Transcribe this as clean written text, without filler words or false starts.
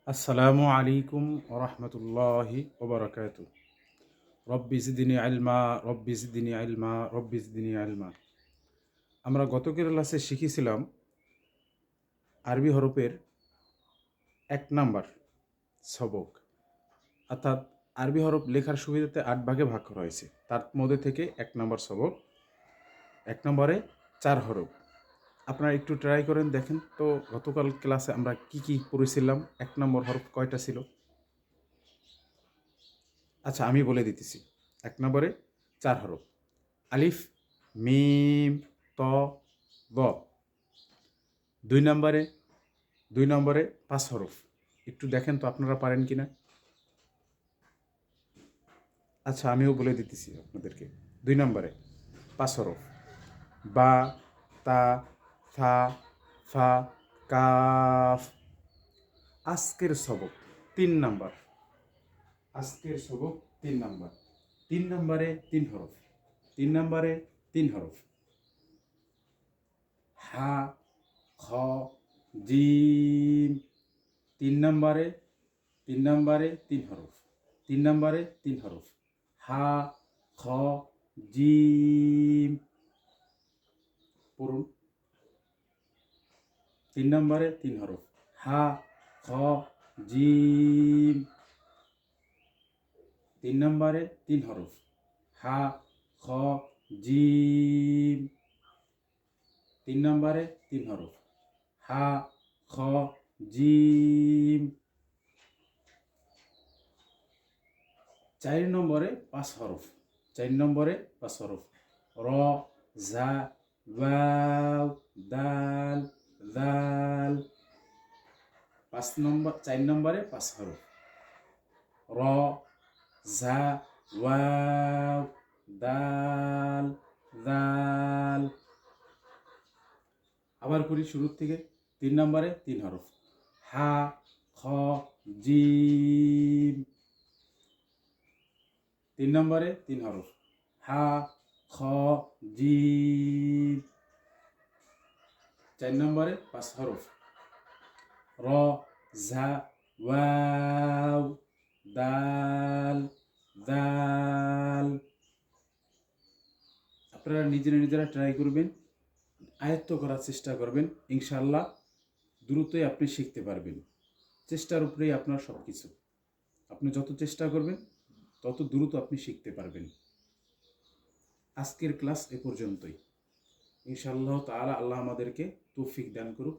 আসসালামু আলাইকুম ওরহমতুল্লাহি ওবরাকাতু। রব্বি জিদনি ইলমা, রব্বি জিদনি ইলমা, রব্বি জিদনি ইলমা। আমরা গত ক্লাসে শিখেছিলাম আরবি হরফের 1 নাম্বার সবক, অর্থাৎ আরবি হরফ লেখার সুবিধাতে 8 ভাগে ভাগ করা হয়েছে। তার মধ্যে থেকে 1 নাম্বার সবক, 1 নম্বরে 4 হরফ। আপনারা একটু ট্রাই করেন, দেখেন তো গতকাল ক্লাসে আমরা কি পড়েছিলাম, 1 নম্বর হরফ কয়টা ছিল। আচ্ছা, আমি বলে দিতেছি। 1 নম্বরে 4 হরফ: আলিফ, মিম, ত, ব। 2 নম্বরে 5 হরফ। একটু দেখেন তো আপনারা পারেন কিনা। আচ্ছা, আমিও বলে দিতেছি আপনাদেরকে। 2 নম্বরে 5 হরফ: বা, তা, থা, ফা, কাফ। আজকের সবক 3 নাম্বার। আজকের সবক 3 নাম্বার। 3 নম্বরে 3 হরফ। 3 নম্বরে 3 হরফ: হা, খ, জিম। 3 নম্বরে 3 হরফ। 3 নম্বরে 3 হরফ: হা, খ, জিম। পড়ুন। 3 নম্বরে 3 হরফ: হা, খ, জিম। 3 নম্বরে 3 হরফ: হা, খ, জিম। 3 নম্বরে 3 হরফ: হা, খ, জিম। 4 নম্বরে 5 হরফ। 4 নম্বরে 5 হরফ: র, জা, ওয়াও, দাল, দাল। 4 নম্বরে 5 হরফ: র, জা, ওয়াও, দাল, দাল। আবার করি শুরুর থেকে। 3 নম্বরে 3 হরফ: হা, খ, জিম। 3 নম্বরে 3 হরফ: হা, খ, জিম। 4 নম্বরে 5 হরফ: র, জা, ওয়াও, দাল, দাল। আপনারা নিজেরা ট্রাই করবেন, আয়ত্ত করার চেষ্টা করবেন। ইনশাআল্লাহ দ্রুতই আপনি শিখতে পারবেন। চেষ্টার উপরেই আপনার সব কিছু। আপনি যত চেষ্টা করবেন তত দ্রুত আপনি শিখতে পারবেন। আজকের ক্লাস এ পর্যন্তই। ইনশাআল্লাহ তাআলা আল্লাহ আমাদেরকে তৌফিক দান করুক।